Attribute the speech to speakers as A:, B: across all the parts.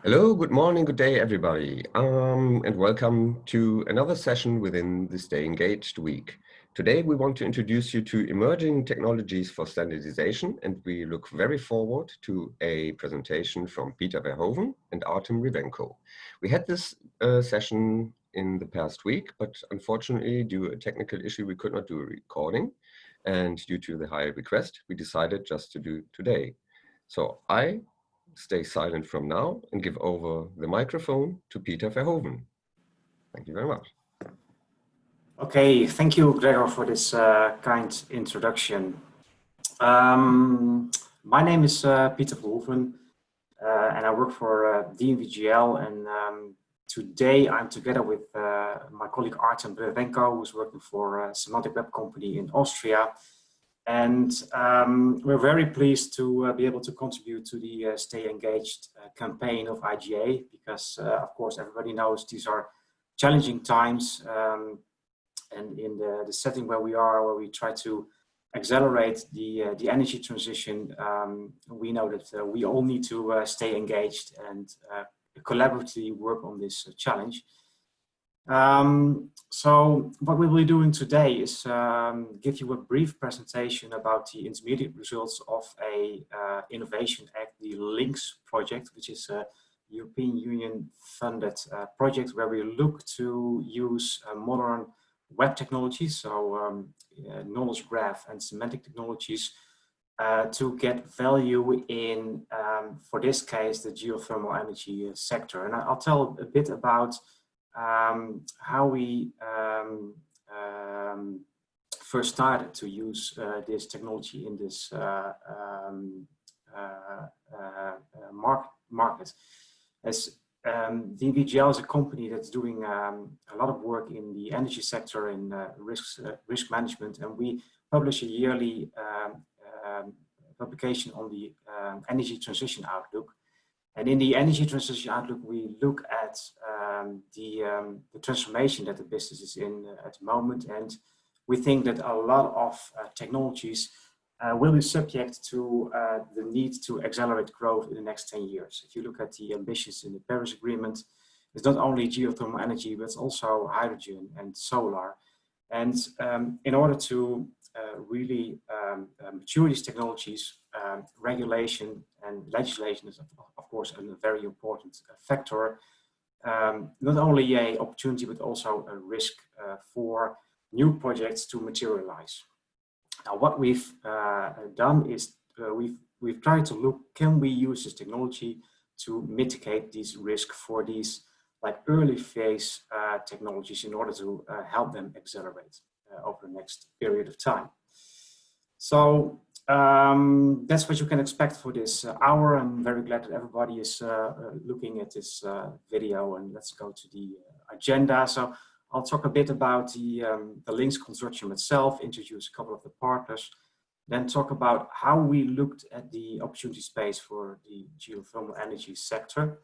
A: Hello, good morning, good day, everybody, and welcome to another session within the Stay Engaged week. Today, we want to introduce you to emerging technologies for standardization, and we look very forward to a presentation from Pieter Verhoeven and Artem Revenko. We had this session in the past week, but unfortunately, due to a technical issue, we could not do a recording, and due to the high request, we decided just to do today. So I stay silent from now and give over the microphone to Pieter Verhoeven. Thank you very much.
B: Okay, thank you, Gregor, for this kind introduction. My name is Pieter Verhoeven, and I work for DNV GL. And today I'm together with my colleague Artem Revenko, who's working for a semantic web company in Austria. And we're very pleased to be able to contribute to the Stay Engaged campaign of IGA, because of course everybody knows these are challenging times, and in the setting where we are, where we try to accelerate the energy transition, we know that we all need to stay engaged and collaboratively work on this challenge. So what we will be doing today is give you a brief presentation about the intermediate results of a innovation act, the LINKS project, which is a European Union funded project where we look to use modern web technologies, so knowledge graph and semantic technologies, to get value in, for this case, the geothermal energy sector. And I'll tell a bit about how we first started to use this technology in this market. As DNV GL is a company that's doing a lot of work in the energy sector in risk management, and we publish a yearly publication on the energy transition outlook. And in the energy transition outlook, we look at the transformation that the business is in at the moment. And we think that a lot of technologies will be subject to the need to accelerate growth in the next 10 years. If you look at the ambitions in the Paris Agreement, it's not only geothermal energy, but it's also hydrogen and solar. And in order to really mature these technologies, regulation and legislation is of course a very important factor. Not only an opportunity, but also a risk for new projects to materialize. Now, what we've done is we've tried to look, can we use this technology to mitigate these risks for these like early phase technologies in order to help them accelerate over the next period of time. So that's what you can expect for this hour. I'm very glad that everybody is looking at this video, and let's go to the agenda. So I'll talk a bit about the LINKS consortium itself, introduce a couple of the partners, then talk about how we looked at the opportunity space for the geothermal energy sector,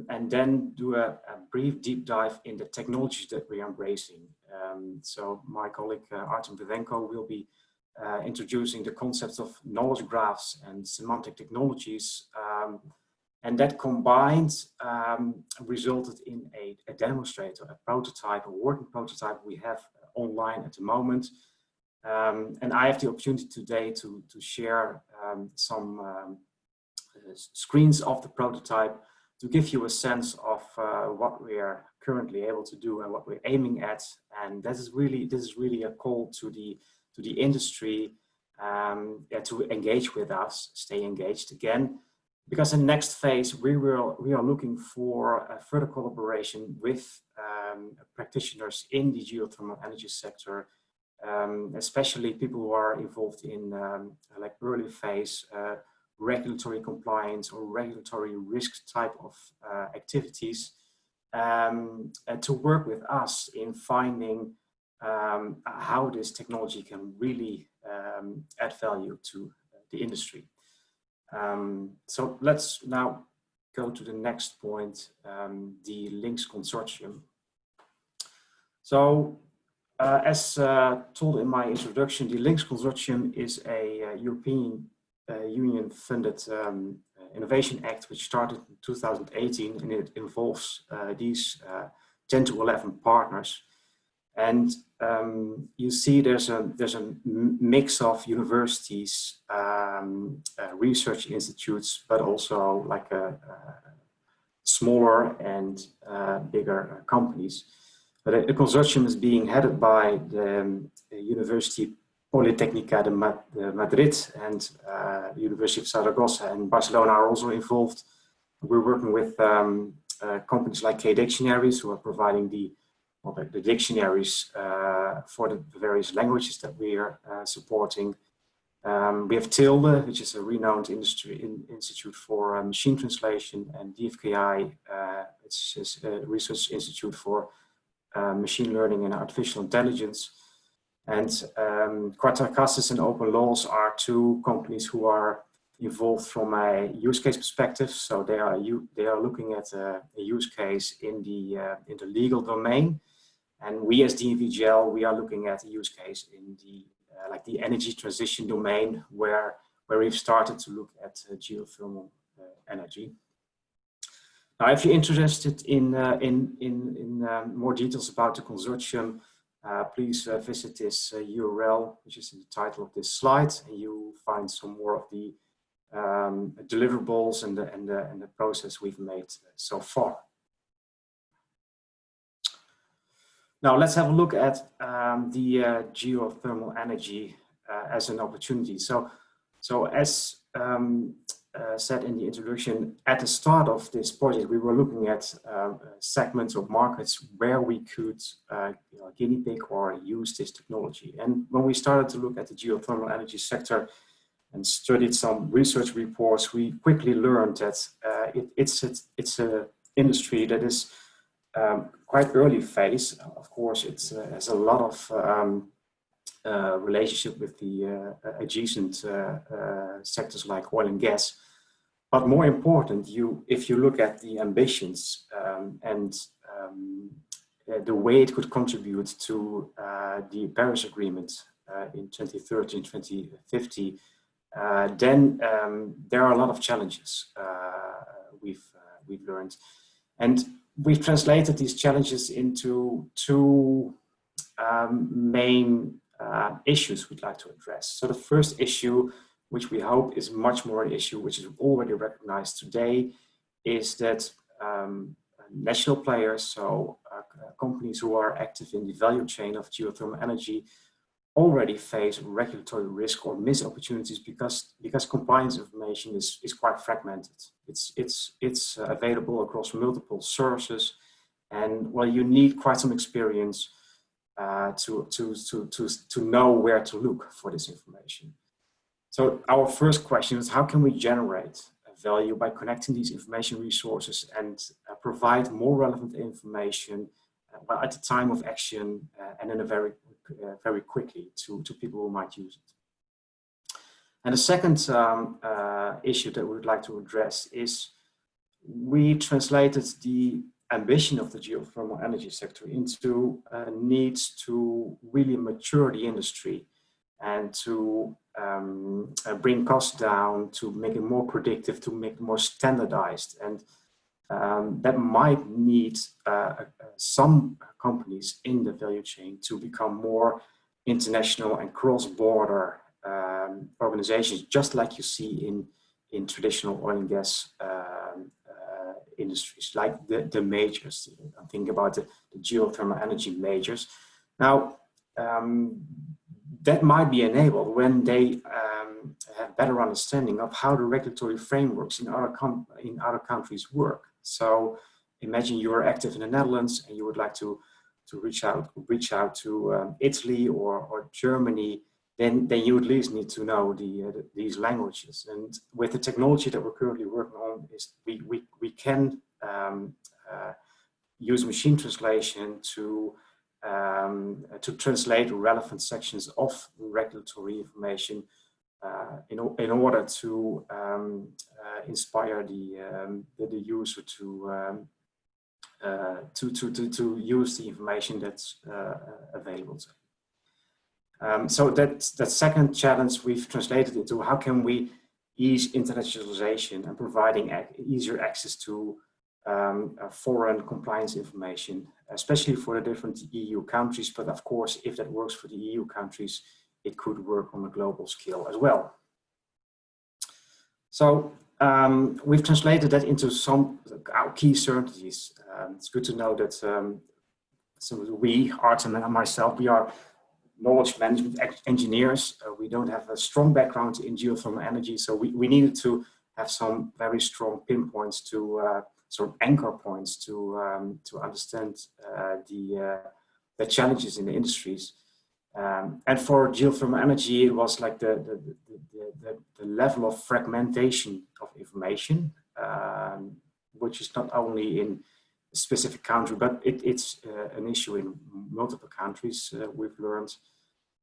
B: and then do a brief deep dive in the technologies that we are embracing. So my colleague Artem Revenko will be introducing the concepts of knowledge graphs and semantic technologies, and that combined resulted in a demonstrator, a prototype, a working prototype we have online at the moment. And I have the opportunity today to share some screens of the prototype to give you a sense of what we are currently able to do and what we're aiming at. And this is really a call to the industry to engage with us, stay engaged again. Because in the next phase, we are looking for a further collaboration with practitioners in the geothermal energy sector, especially people who are involved in like early phase regulatory compliance or regulatory risk type of activities, to work with us in finding how this technology can really add value to the industry. So let's now go to the next point, the LINKS consortium. So as told in my introduction, the LINKS consortium is a European Union funded Innovation Act, which started in 2018, and it involves these 10 to 11 partners. And you see there's a mix of universities, research institutes, but also like smaller and bigger companies. But the consortium is being headed by the University Politécnica de Madrid and the University of Zaragoza and Barcelona are also involved. We're working with companies like K-Dictionaries, who are providing the dictionaries for the various languages that we are supporting. We have Tilde, which is a renowned institute for machine translation, and DFKI, it's a research institute for machine learning and artificial intelligence. And Quartacastis and Open Laws are two companies who are involved from a use case perspective. So they are looking at a use case in the legal domain, and we as DNV GL, we are looking at a use case in the like the energy transition domain, where we've started to look at geothermal energy. Now, if you're interested in more details about the consortium, please visit this URL, which is in the title of this slide, and you find some more of the deliverables and the process we've made so far. Now let's have a look at the geothermal energy as an opportunity. So as said in the introduction, at the start of this project, we were looking at segments of markets where we could guinea pig or use this technology. And when we started to look at the geothermal energy sector and studied some research reports, we quickly learned that it's an industry that is quite early phase. Of course, it has a lot of relationship with the adjacent sectors like oil and gas. But more important, if you look at the ambitions and the way it could contribute to the Paris Agreement in 2030 and 2050, then there are a lot of challenges we've learned. And we've translated these challenges into two main issues we'd like to address. So the first issue, which we hope is much more an issue which is already recognized today, is that national players, so companies who are active in the value chain of geothermal energy, already face regulatory risk or missed opportunities because compliance information is quite fragmented. It's available across multiple sources, and well, you need quite some experience to know where to look for this information. So our first question is, how can we generate value by connecting these information resources and provide more relevant information at the time of action and in a very quickly to people who might use it. And the second issue that we would like to address is we translated the ambition of the geothermal energy sector into needs to really mature the industry and to bring costs down, to make it more predictive, to make it more standardized. And that might need some companies in the value chain to become more international and cross-border organizations, just like you see in traditional oil and gas industries, like the majors. I'm thinking about the geothermal energy majors. Now, that might be enabled when they have better understanding of how the regulatory frameworks in other countries work. So imagine you are active in the Netherlands and you would like to reach out to Italy or Germany, then you at least need to know these languages. And with the technology that we're currently working on, is we can use machine translation to translate relevant sections of regulatory information in order to inspire the user to use the information that's available to them. So that second challenge we've translated into how can we ease internationalization and providing easier access to foreign compliance information, especially for the different EU countries. But of course, if that works for the EU countries, it could work on a global scale as well. So we've translated that into some key certainties. It's good to know that so we, Artem and myself, we are knowledge management engineers. We don't have a strong background in geothermal energy, so we needed to have some very strong pinpoints to sort of anchor points to understand the challenges in the industries. And for geothermal energy, it was like the level of fragmentation of information, which is not only in a specific country, but it's an issue in multiple countries. We've learned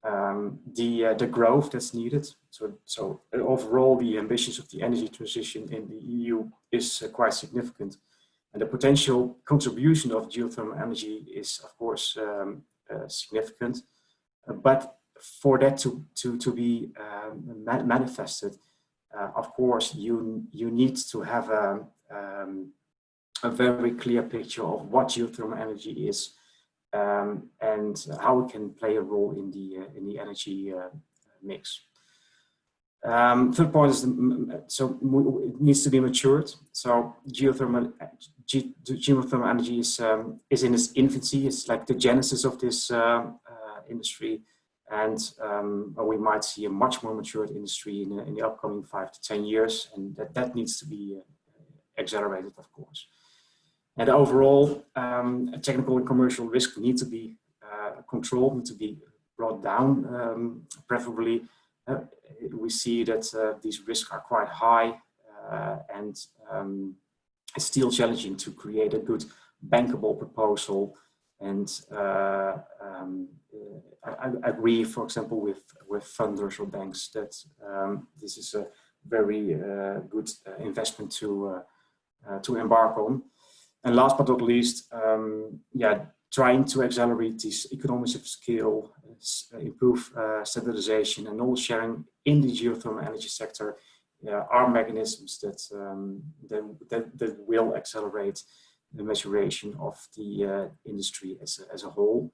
B: the growth that's needed. So overall, the ambitions of the energy transition in the EU is quite significant, and the potential contribution of geothermal energy is, of course, significant. But for that to be manifested, of course, you need to have a very clear picture of what geothermal energy is and how it can play a role in the energy mix. Third point is so it needs to be matured. So geothermal energy is in its infancy. It's like the genesis of this industry, and we might see a much more matured industry in the upcoming 5 to 10 years, and that needs to be accelerated, of course. And overall, technical and commercial risk need to be controlled, need to be brought down, preferably. We see that these risks are quite high, and it's still challenging to create a good bankable proposal. And I agree, for example, with funders or banks that this is a very good investment to embark on. And last but not least, trying to accelerate these economies of scale, improve standardization and knowledge sharing in the geothermal energy sector are mechanisms that will accelerate the maturation of the industry as a whole.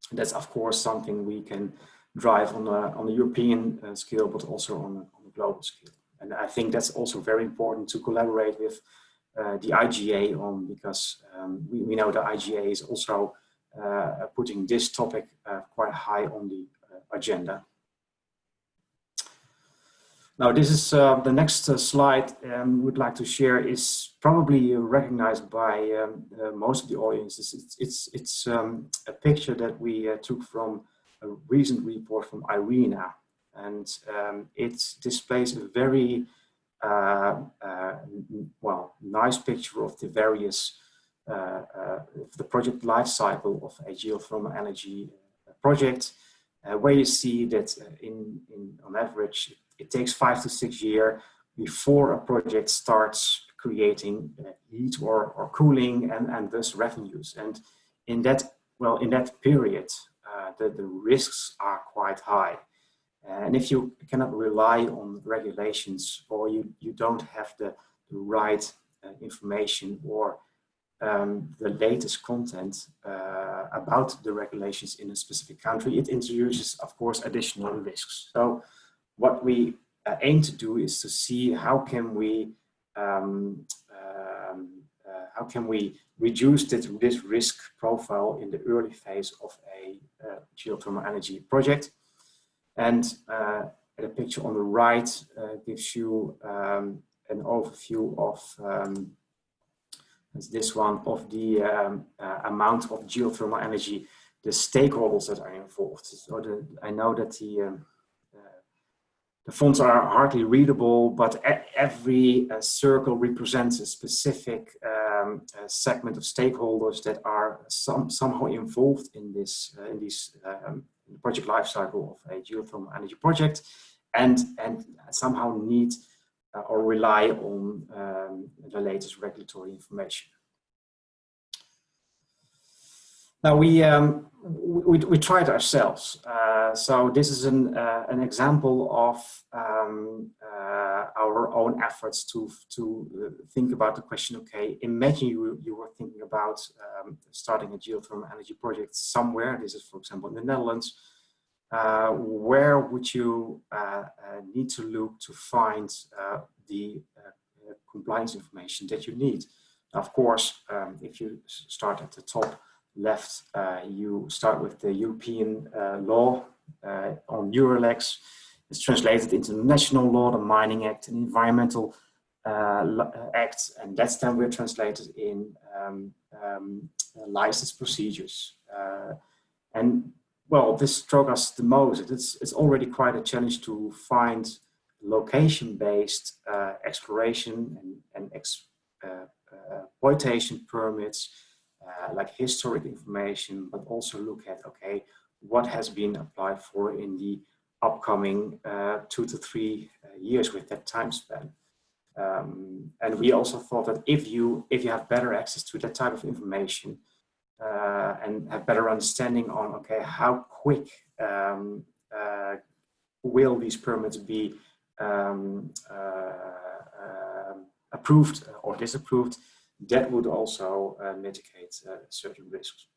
B: And that's, of course, something we can drive on a European scale, but also on a global scale. And I think that's also very important to collaborate with the IGA on, because we know the IGA is also putting this topic quite high on the agenda. Now, this is the next slide we'd like to share is probably recognized by most of the audiences. It's a picture that we took from a recent report from IRENA, and it displays a very nice picture of the various the project life cycle of a geothermal energy project, where you see that on average it takes 5 to 6 years before a project starts creating heat or cooling and thus revenues. And in that period, the risks are quite high. And if you cannot rely on regulations, or you don't have the right information or the latest content about the regulations in a specific country, it introduces, of course, additional risks. So what we aim to do is to see how can we reduce this risk profile in the early phase of a geothermal energy project. And the picture on the right gives you an overview of this one of the amount of geothermal energy, the stakeholders that are involved. So I know that the fonts are hardly readable, but every circle represents a specific segment of stakeholders that are somehow involved in this in the project lifecycle of a geothermal energy project, and somehow need or rely on the latest regulatory information. Now we tried ourselves. So this is an example of our own efforts to think about the question. Okay, imagine you were thinking about starting a geothermal energy project somewhere. This is, for example, in the Netherlands. Where would you need to look to find the compliance information that you need? Of course, if you start at the top left, you start with the European law on Eurolex. It's translated into the national law, the Mining Act, and Environmental Act, and that's then we're translated in license procedures. And well, this struck us the most. It's already quite a challenge to find location-based exploration and exploitation permits, like historic information, but also look at, okay, what has been applied for in the upcoming 2 to 3 years with that time span. And we also thought that if you have better access to that type of information and have better understanding on, okay, how quick will these permits be approved or disapproved, that would also mitigate certain risks.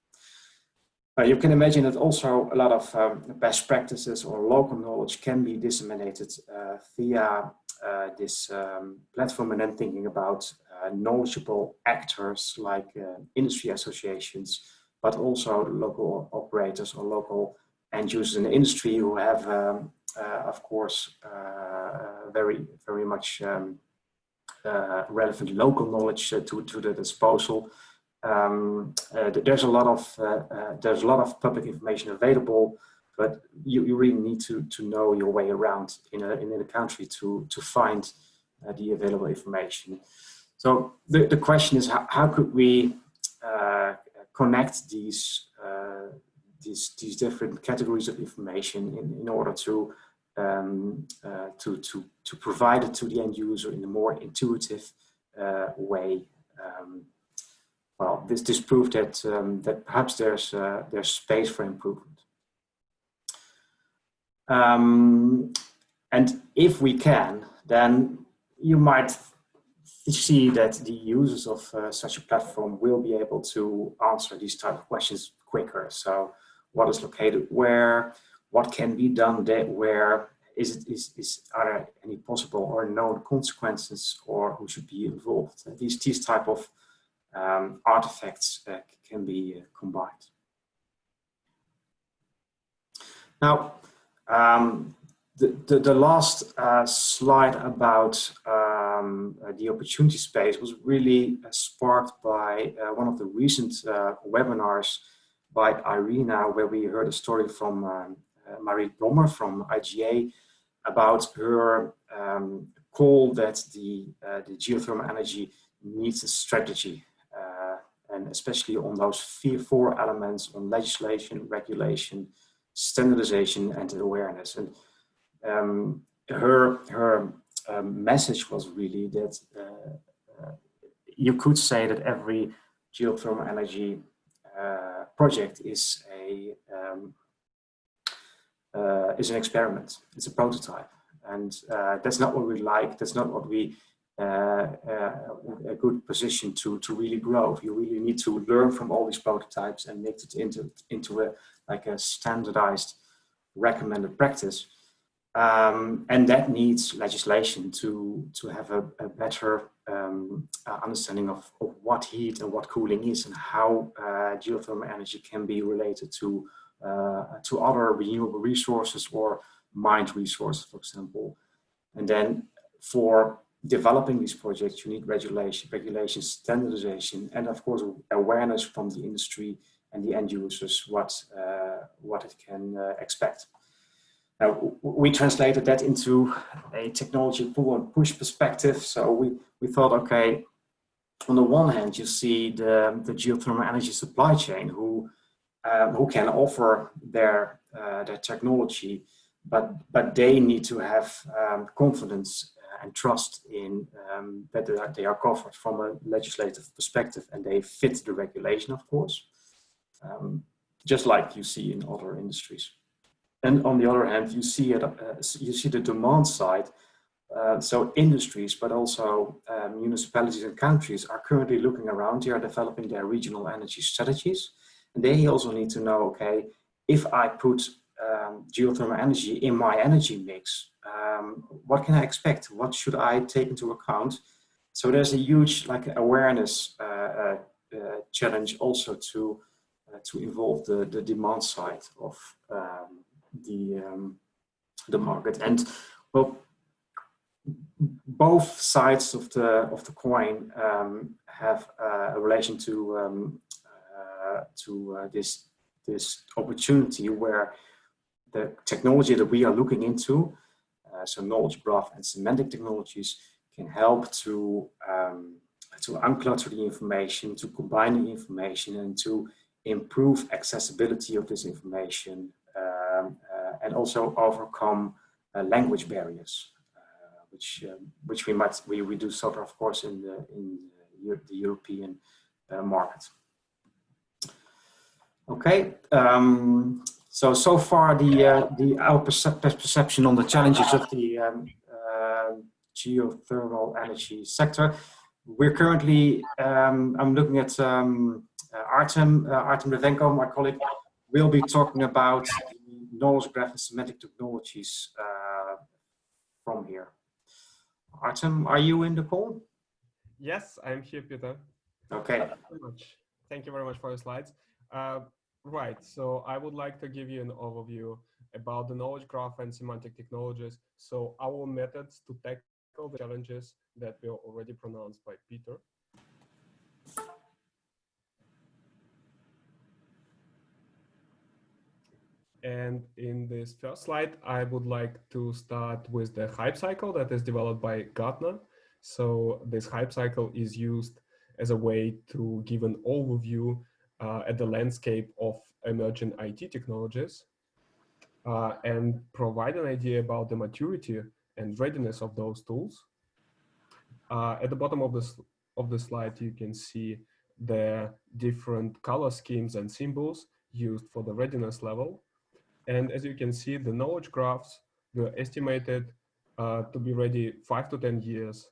B: You can imagine that also a lot of best practices or local knowledge can be disseminated via this platform, and then thinking about knowledgeable actors like industry associations, but also local operators or local end users in the industry who have, of course, very much relevant local knowledge to the disposal. There's a lot of public information available, but you really need to know your way around in a country to find the available information. So the question is, how could we connect these different categories of information in order to provide it to the end user in a more intuitive way? Well, this proved that perhaps there's space for improvement. And if we can, then you might see that the users of such a platform will be able to answer these type of questions quicker. So, what is located where? What can be done there? Where are there any possible or known consequences, or who should be involved? These type of artifacts can be combined. Now, the last slide about the opportunity space was really sparked by one of the recent webinars by Irina, where we heard a story from Marie Blommer from IGA about her call that the geothermal energy needs a strategy, and especially on those four elements on legislation, regulation, standardization, and awareness. And her message was really that you could say that every geothermal energy project is an experiment. It's a prototype, and that's not what we like. That's not what we a good position to really grow. You really need to learn from all these prototypes and make it into a standardized recommended practice. And that needs legislation to have a better understanding of what heat and what cooling is, and how geothermal energy can be related to other renewable resources or mined resources, for example. And then for developing these projects, you need regulation, standardization, and of course awareness from the industry and the end users what it can expect. Now, we translated that into a technology pull and push perspective. So we thought, okay, on the one hand, you see the geothermal energy supply chain who can offer their technology, but they need to have confidence and trust in that they are covered from a legislative perspective, and they fit the regulation, of course. just like you see in other industries. And on the other hand, you see the demand side. So industries, but also municipalities and countries are currently looking around. They are developing their regional energy strategies. And they also need to know, okay, if I put geothermal energy in my energy mix, what can I expect? What should I take into account? So there's a huge awareness challenge also to involve the demand side of the market. And well, both sides of the coin have a relation to this opportunity where the technology that we are looking into, so knowledge graph and semantic technologies, can help to unclutter the information, to combine the information, and to improve accessibility of this information, and also overcome language barriers, which we do suffer, of course, in the European market. Okay. So far our perception on the challenges of the geothermal energy sector. We're currently, I'm looking at Artem Revenko, my colleague, will be talking about the knowledge graph and semantic technologies from here. Artem, are you in the call?
C: Yes, I'm here, Peter.
B: Okay.
C: Thank you very much for your slides. Right, so I would like to give you an overview about the knowledge graph and semantic technologies. So our methods to tackle the challenges that were already pronounced by Peter. And in this first slide, I would like to start with the hype cycle that is developed by Gartner. So this hype cycle is used as a way to give an overview at the landscape of emerging IT technologies and provide an idea about the maturity and readiness of those tools. At the bottom of the slide, you can see the different color schemes and symbols used for the readiness level. And as you can see, the knowledge graphs were estimated to be ready 5 to 10 years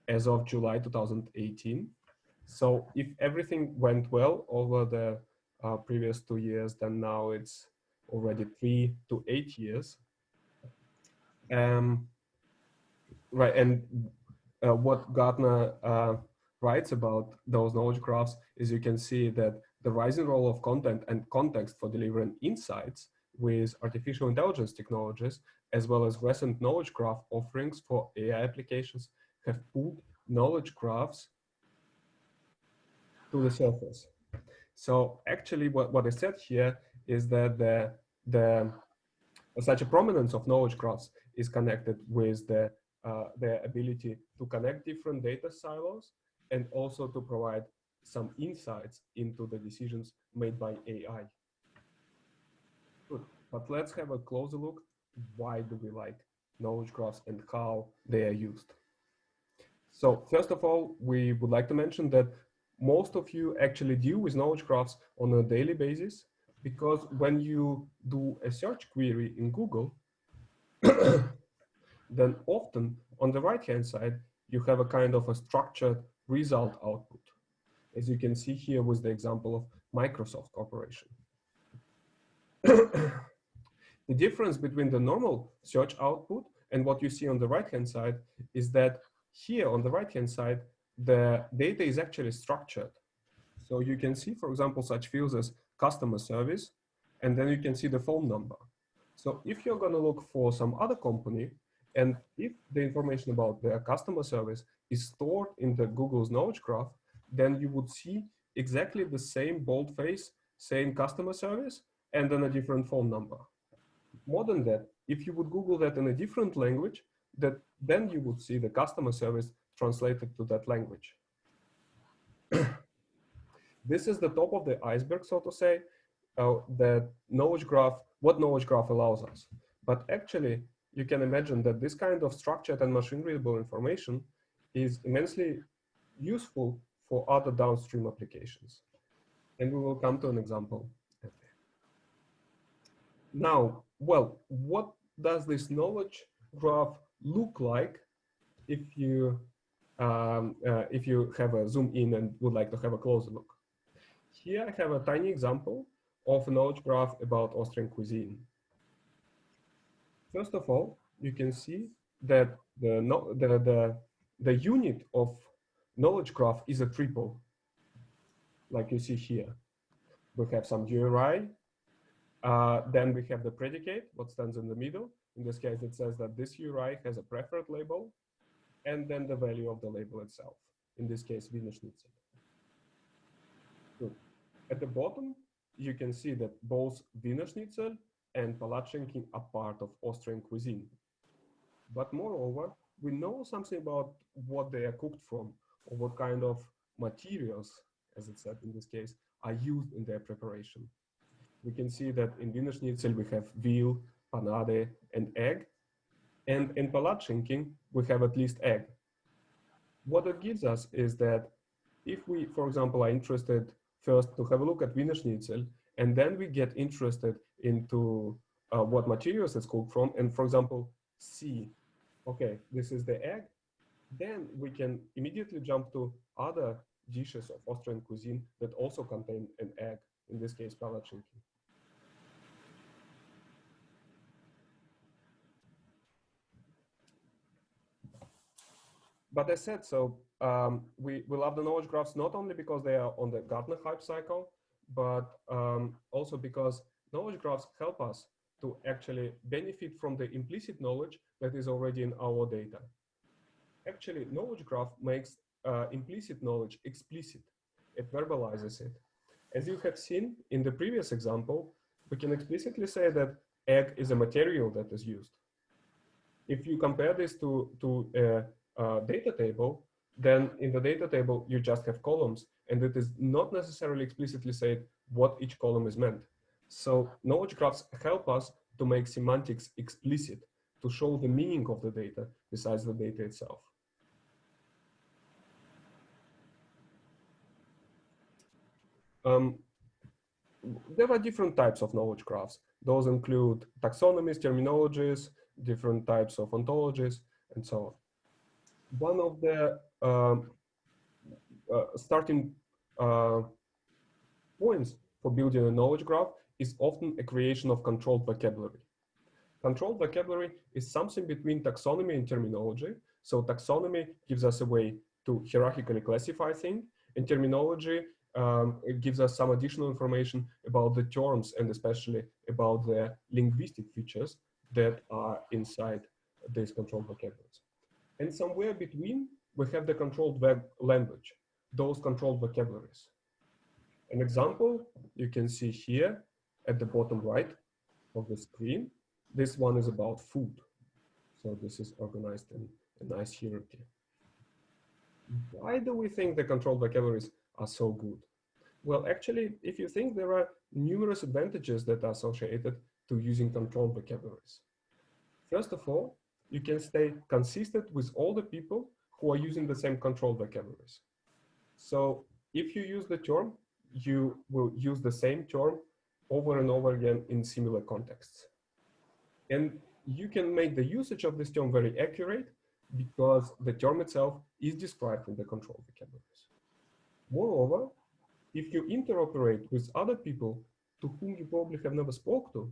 C: as of July 2018. So if everything went well over the previous 2 years, then now it's already 3 to 8 years. Right, and what Gartner writes about those knowledge graphs is you can see that the rising role of content and context for delivering insights with artificial intelligence technologies, as well as recent knowledge graph offerings for AI applications, have pulled knowledge graphs to the surface. So actually what I said here is that such a prominence of knowledge graphs is connected with the ability to connect different data silos and also to provide some insights into the decisions made by AI. Good. But let's have a closer look. Why do we like knowledge graphs and how they are used? So first of all, we would like to mention that most of you actually deal with knowledge graphs on a daily basis, because when you do a search query in Google, then often on the right-hand side, you have a kind of a structured result output, as you can see here with the example of Microsoft Corporation. The difference between the normal search output and what you see on the right-hand side is that here on the right-hand side, the data is actually structured. So you can see, for example, such fields as customer service, and then you can see the phone number. So if you're going to look for some other company, and if the information about their customer service is stored in the Google's knowledge graph, then you would see exactly the same boldface saying customer service and then a different phone number. More than that, if you would Google that in a different language, then you would see the customer service translated to that language. This is the top of the iceberg, so to say, that knowledge graph, what knowledge graph allows us. But actually, you can imagine that this kind of structured and machine-readable information is immensely useful for other downstream applications. And we will come to an example Now, well, what does this knowledge graph look like if you have a zoom in and would like to have a closer look? Here I have a tiny example of a knowledge graph about Austrian cuisine. First of all, you can see that the unit of knowledge graph is a triple, like you see here. We have some URI, then we have the predicate, what stands in the middle. In this case, it says that this URI has a preferred label, and then the value of the label itself. In this case, Wiener Schnitzel. Good. At the bottom, you can see that both Wiener Schnitzel and Palatschinken are part of Austrian cuisine. But moreover, we know something about what they are cooked from, or what kind of materials, as it said in this case, are used in their preparation. We can see that in Wiener Schnitzel we have veal, panade, and egg. And in Palatschinken, we have at least egg. What it gives us is that if we, for example, are interested first to have a look at Wiener Schnitzel, and then we get interested into what materials it's cooked from, and for example, see, okay, this is the egg, then we can immediately jump to other dishes of Austrian cuisine that also contain an egg, in this case, Palatschinken. But as I said, so we love the knowledge graphs not only because they are on the Gartner hype cycle, but also because knowledge graphs help us to actually benefit from the implicit knowledge that is already in our data. Actually, knowledge graph makes implicit knowledge explicit. It verbalizes it. As you have seen in the previous example, we can explicitly say that egg is a material that is used. If you compare this to a data table, then in the data table, you just have columns, and it is not necessarily explicitly said what each column is meant. So knowledge graphs help us to make semantics explicit, to show the meaning of the data besides the data itself. There are different types of knowledge graphs. Those include taxonomies, terminologies, different types of ontologies, and so on. One of the starting points for building a knowledge graph is often a creation of controlled vocabulary. Controlled vocabulary is something between taxonomy and terminology. So taxonomy gives us a way to hierarchically classify things, and terminology it gives us some additional information about the terms and especially about the linguistic features that are inside these controlled vocabularies. And somewhere between, we have the controlled language, those controlled vocabularies. An example you can see here at the bottom right of the screen. This one is about food. So this is organized in a nice hierarchy. Why do we think the controlled vocabularies are so good? Well, actually, if you think, there are numerous advantages that are associated to using controlled vocabularies. First of all, you can stay consistent with all the people who are using the same controlled vocabularies. So if you use the term, you will use the same term over and over again in similar contexts. And you can make the usage of this term very accurate because the term itself is described in the controlled vocabularies. Moreover, if you interoperate with other people to whom you probably have never spoke to,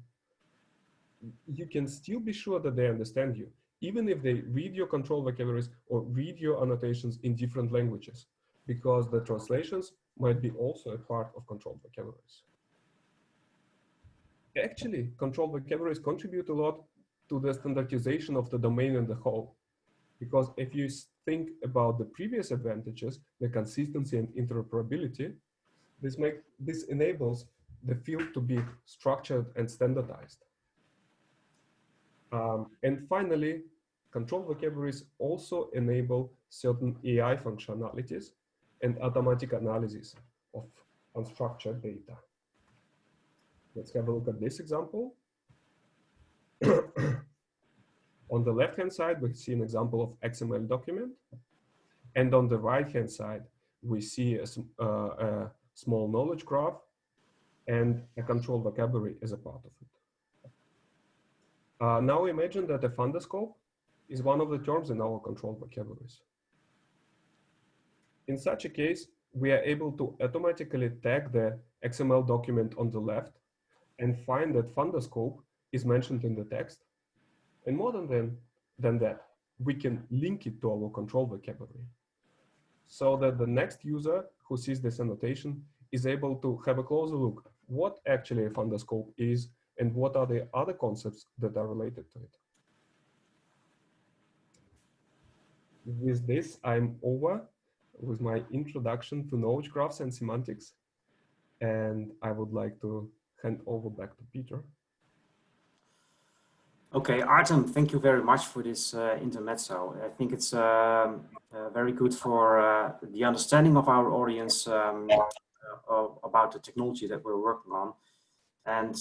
C: you can still be sure that they understand you, even if they read your controlled vocabularies or read your annotations in different languages, because the translations might be also a part of controlled vocabularies. Actually, controlled vocabularies contribute a lot to the standardization of the domain and the whole, because if you think about the previous advantages, the consistency and interoperability, this enables the field to be structured and standardized. And finally, controlled vocabularies also enable certain AI functionalities and automatic analysis of unstructured data. Let's have a look at this example. On the left-hand side, we see an example of XML document. And on the right-hand side, we see a small knowledge graph and a controlled vocabulary as a part of it. Now imagine that a fundoscope is one of the terms in our controlled vocabularies. In such a case, we are able to automatically tag the XML document on the left and find that fundoscope is mentioned in the text. And more than that, we can link it to our controlled vocabulary, so that the next user who sees this annotation is able to have a closer look what actually a fundoscope is and what are the other concepts that are related to it. With this, I'm over with my introduction to knowledge graphs and semantics, and I would like to hand over back to Pieter.
B: Okay, Artem, thank you very much for this intermezzo. I think it's very good for the understanding of our audience about the technology that we're working on. And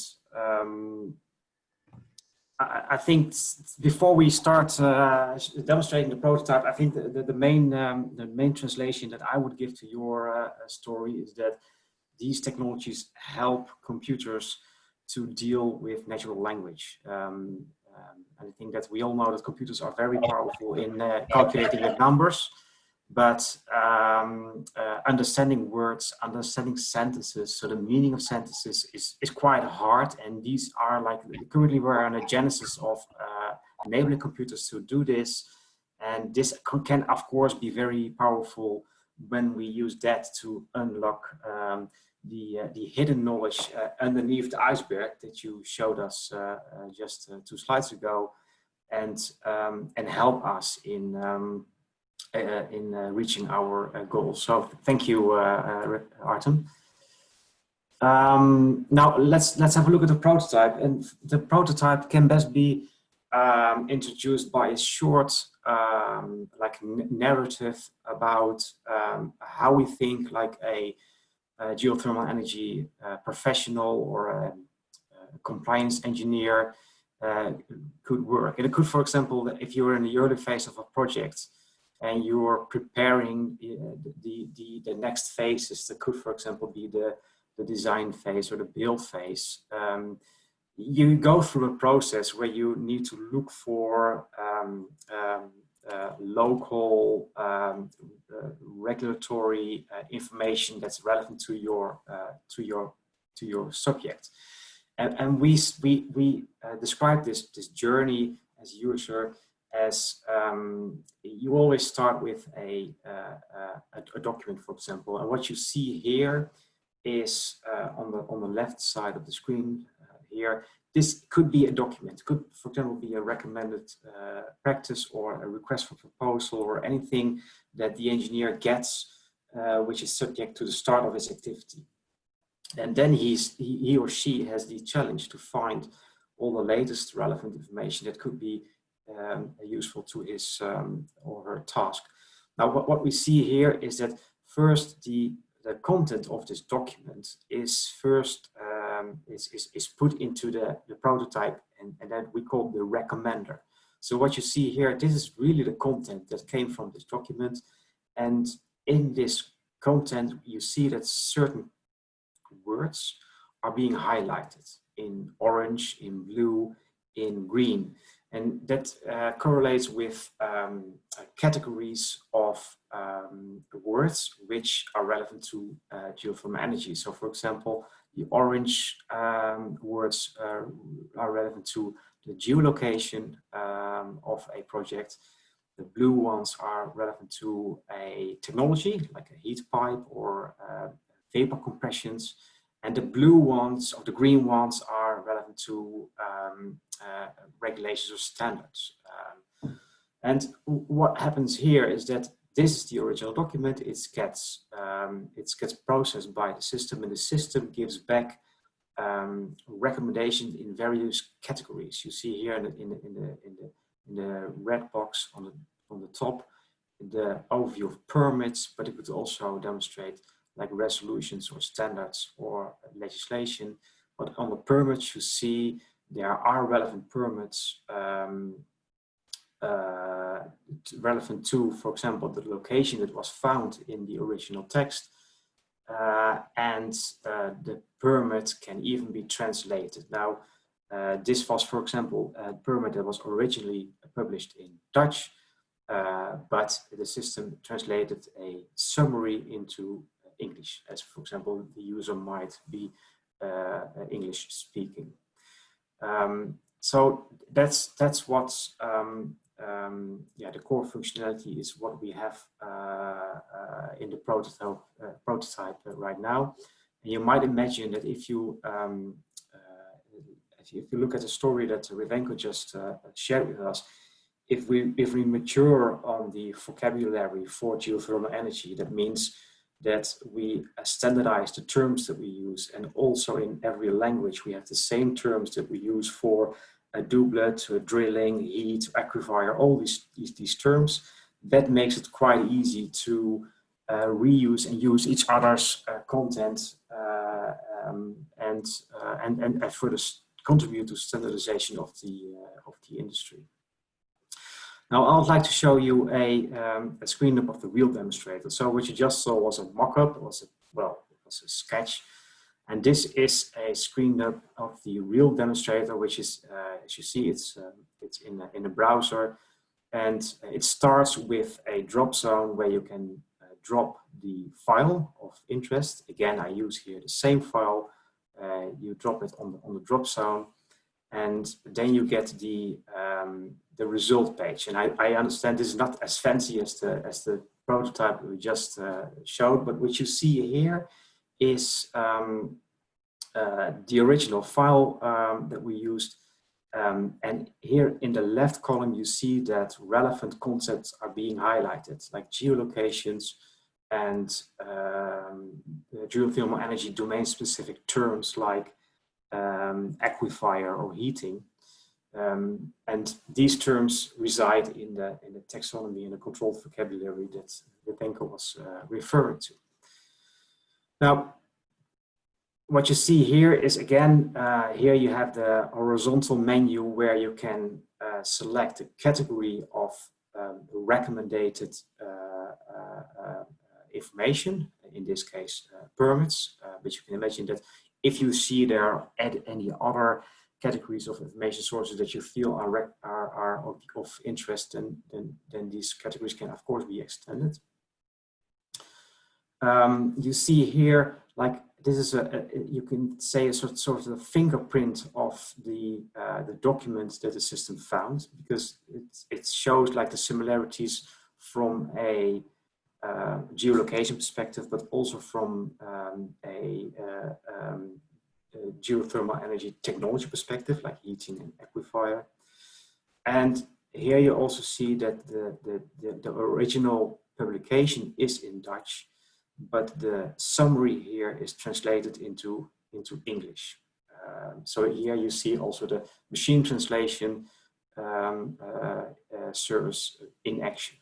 B: I think before we start demonstrating the prototype, I think the main translation that I would give to your story is that these technologies help computers to deal with natural language. I think that we all know that computers are very powerful in calculating with numbers, but understanding words, understanding sentences, so the meaning of sentences is quite hard. And these are like, currently we're on a genesis of enabling computers to do this. And this can, of course, be very powerful when we use that to unlock the hidden knowledge underneath the iceberg that you showed us just 2 slides ago, and help us in reaching our goals. So thank you, Artem. Now let's have a look at the prototype, and the prototype can best be introduced by a short like narrative about how we think like a geothermal energy professional or a compliance engineer could work. And it could, for example, if you're in the early phase of a project and you're preparing the next phases, that could, for example, be the design phase or the build phase. You go through a process where you need to look for local regulatory information that's relevant to your subject, and we describe this journey as user as you always start with a document, for example, and what you see here is on the left side of the screen here. This could be a document, could, for example, be a recommended practice or a request for proposal or anything that the engineer gets, which is subject to the start of his activity. And then he or she has the challenge to find all the latest relevant information that could be useful to his or her task. Now, what we see here is that first the content of this document is first is put into the prototype, and that we call the recommender. So what you see here, this is really the content that came from this document, and in this content you see that certain words are being highlighted in orange, in blue, in green, and that correlates with categories of words which are relevant to geothermal energy. So, for example, the orange words are relevant to the geolocation of a project. The blue ones are relevant to a technology like a heat pipe or vapor compressions. And the blue ones or the green ones are relevant to regulations or standards. And what happens here is that this is the original document. It gets processed by the system, and the system gives back recommendations in various categories. You see here in the red box on the top the overview of permits, but it could also demonstrate like resolutions or standards or legislation. But on the permits, you see there are relevant permits relevant to, for example, the location that was found in the original text, and the permit can even be translated. Now, This was, for example, a permit that was originally published in Dutch, but the system translated a summary into English, as for example, the user might be English speaking. So that's what's the core functionality is what we have in the prototype right now. And you might imagine that if you look at the story that Revenko just shared with us, if we mature on the vocabulary for geothermal energy, that means that we standardize the terms that we use, and also in every language we have the same terms that we use for a doublet, drilling, heat, aquifer, all these terms. That makes it quite easy to reuse and use each other's content and further contribute to standardization of the industry. Now, I would like to show you a screen up of the real demonstrator. So what you just saw was a mock-up, was a sketch. And this is a screen up of the real demonstrator, which is, as you see, it's in a browser. And it starts with a drop zone where you can drop the file of interest. Again, I use here the same file. You drop it on the drop zone, and then you get the result page. And I understand this is not as fancy as the prototype we just showed, but what you see here is the original file that we used. And here in the left column, you see that relevant concepts are being highlighted, like geolocations and geothermal energy domain-specific terms like aquifer or heating. And these terms reside in the taxonomy and the controlled vocabulary that Revenko was referring to. Now, what you see here is, again, here you have the horizontal menu where you can select a category of recommended information, in this case, permits, but you can imagine that if you see there add any other categories of information sources that you feel are of interest, then these categories can, of course, be extended. You see here, like, this is you can say a sort of a fingerprint of the documents that the system found, because it shows like the similarities from a geolocation perspective, but also from a geothermal energy technology perspective, like heating and aquifer. And here you also see that the original publication is in Dutch, but the summary here is translated into English. So here you see also the machine translation service in action.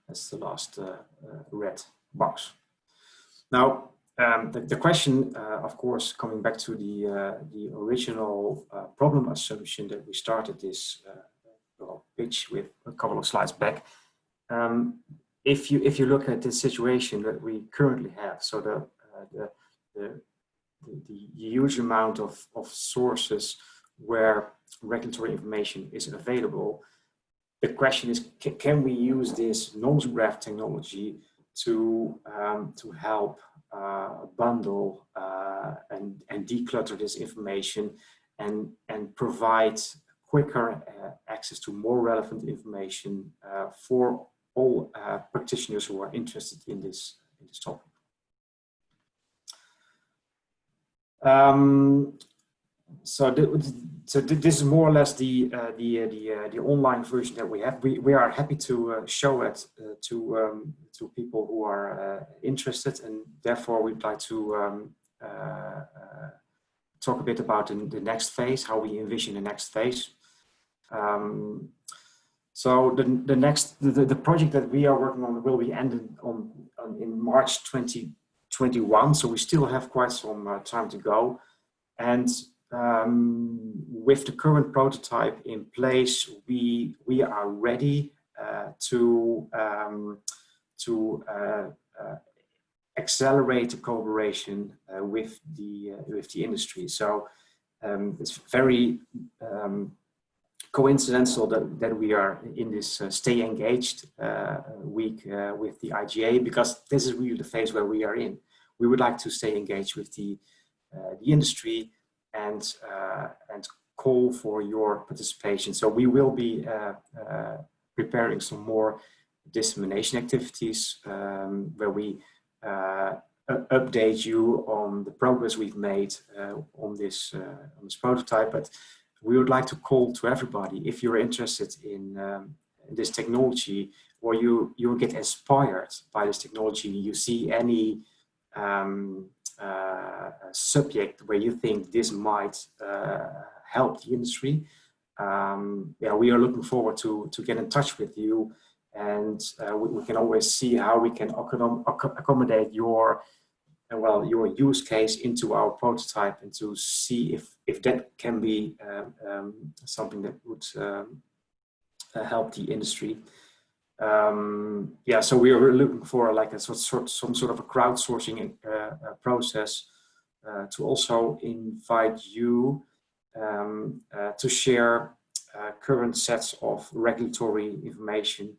B: That's the last red box. Now, the question, of course, coming back to the original problem assumption that we started this pitch with a couple of slides back. If you look at the situation that we currently have, so the huge amount of sources where regulatory information is available, the question is, can we use this knowledge graph technology to help bundle and declutter this information and provide quicker access to more relevant information for all practitioners who are interested in this topic. So this is more or less the online version that we have. We are happy to show it to people who are interested, and therefore we'd like to talk a bit about the next phase, how we envision the next phase. So the project that we are working on will be ended in March 2021. So we still have quite some time to go, and with the current prototype in place, we are ready to accelerate the collaboration with the industry. So it's very coincidental that we are in this Stay Engaged week with the IGA, because this is really the phase where we are in. We would like to stay engaged with the industry and call for your participation. So we will be preparing some more dissemination activities where we update you on the progress we've made on this prototype. But we would like to call to everybody, if you're interested in this technology, or you get inspired by this technology, you see any subject where you think this might help the industry, yeah, we are looking forward to get in touch with you, and we can always see how we can accommodate your use case into our prototype, and to see if that can be something that would help the industry. Yeah, so we are looking for like some sort of a crowdsourcing process to also invite you to share current sets of regulatory information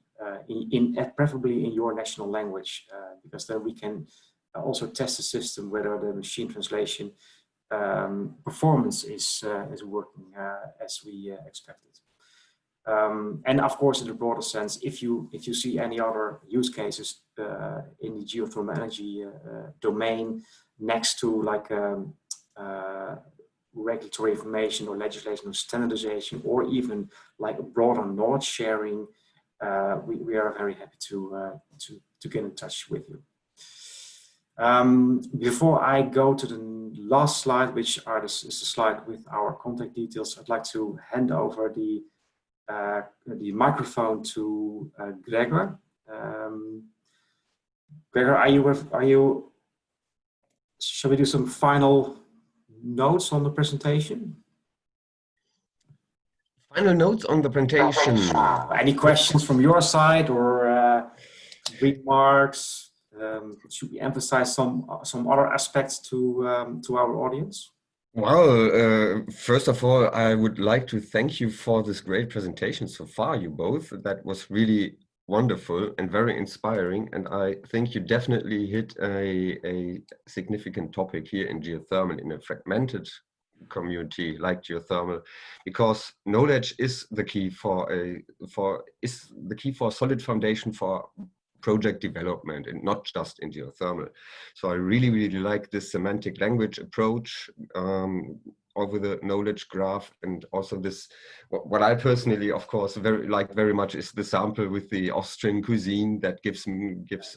B: preferably in your national language, because then we can also test the system whether the machine translation performance is working as we expected. And of course, in the broader sense, if you see any other use cases in the geothermal energy domain next to like regulatory information or legislation or standardization, or even like a broader knowledge sharing, we are very happy to get in touch with you. Before I go to the last slide, which is the slide with our contact details, I'd like to hand over the microphone to Gregor. Gregor, are you? Shall we do some final notes on the presentation?
A: Final notes on the presentation.
B: Any questions from your side, or remarks? Should we emphasize some other aspects to our audience?
A: Well, first of all, I would like to thank you for this great presentation so far, you both. That was really wonderful and very inspiring. And I think you definitely hit a significant topic here in geothermal, in a fragmented community like geothermal, because knowledge is the key for a solid foundation for project development, and not just in geothermal. So I really like this semantic language approach over the knowledge graph, and also this, what I personally, of course, very much is the sample with the Austrian cuisine that gives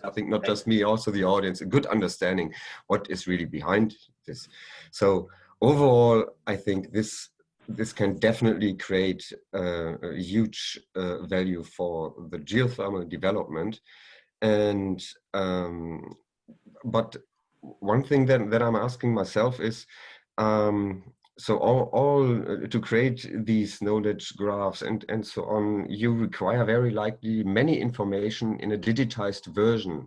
A: I think not just me, also the audience, a good understanding what is really behind this. So overall, I think this can definitely create a huge value for the geothermal development. And but one thing that I'm asking myself is, so all to create these knowledge graphs and so on, you require very likely many information in a digitized version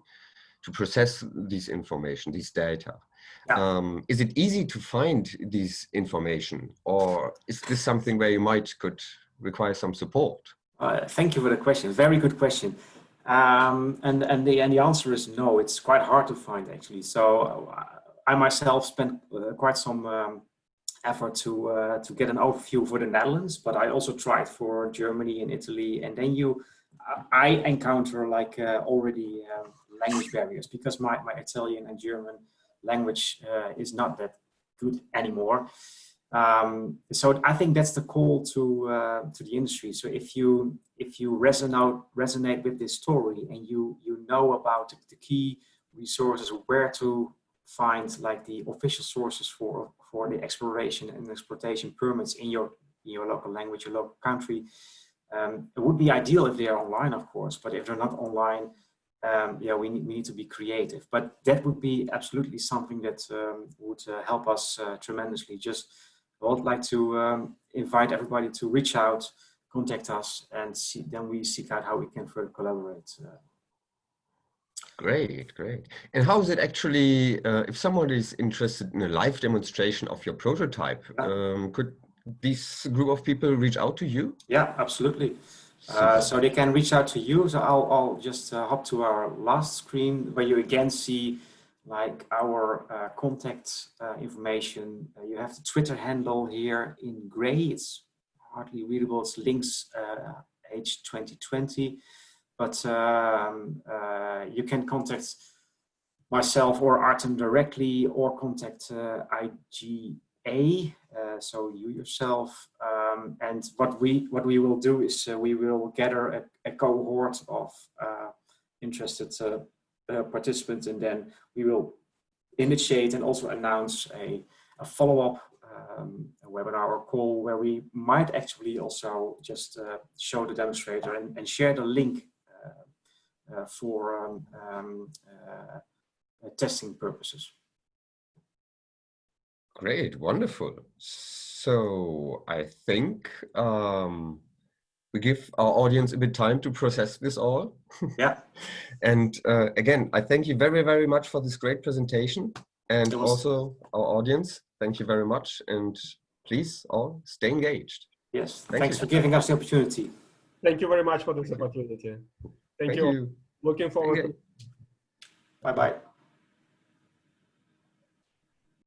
A: to process these information, these data. Yeah. Is it easy to find these information, or is this something where you could require some support?
B: Thank you for the question. Very good question. And the answer is no. It's quite hard to find, actually. So I myself spent quite some effort to get an overview for the Netherlands, but I also tried for Germany and Italy, and then I encounter like already language barriers, because my Italian and German language is not that good anymore. So I think that's the call to the industry. So if you resonate with this story, and you know about the key resources, where to find like the official sources for the exploration and exploitation permits in your local language, your local country, it would be ideal if they are online, of course. But if they're not online, yeah, we need to be creative. But that would be absolutely something that would help us tremendously. I would like to invite everybody to reach out, contact us, and then we seek out how we can further collaborate.
A: Great, great. And how is it actually, if someone is interested in a live demonstration of your prototype, could this group of people reach out to you?
B: Yeah, absolutely.
A: Super.
B: So they can reach out to you. So I'll just hop to our last screen where you again see like our contact information. You have the Twitter handle here in gray. It's hardly readable. It's links age 2020. But you can contact myself or Artem directly, or contact IGA, so you yourself. And what we will do is we will gather a cohort of interested participants, and then we will initiate and also announce a follow-up webinar or call where we might actually also just show the demonstrator and share the link for testing purposes.
A: Great, wonderful. So I think we give our audience a bit time to process this all.
B: Yeah.
A: And again, I thank you very, very much for this great presentation. And also our audience, thank you very much. And please all stay engaged.
B: Yes, thanks for giving us the opportunity.
C: Thank you very much for this opportunity. Thank you. Looking forward to it.
B: Bye-bye.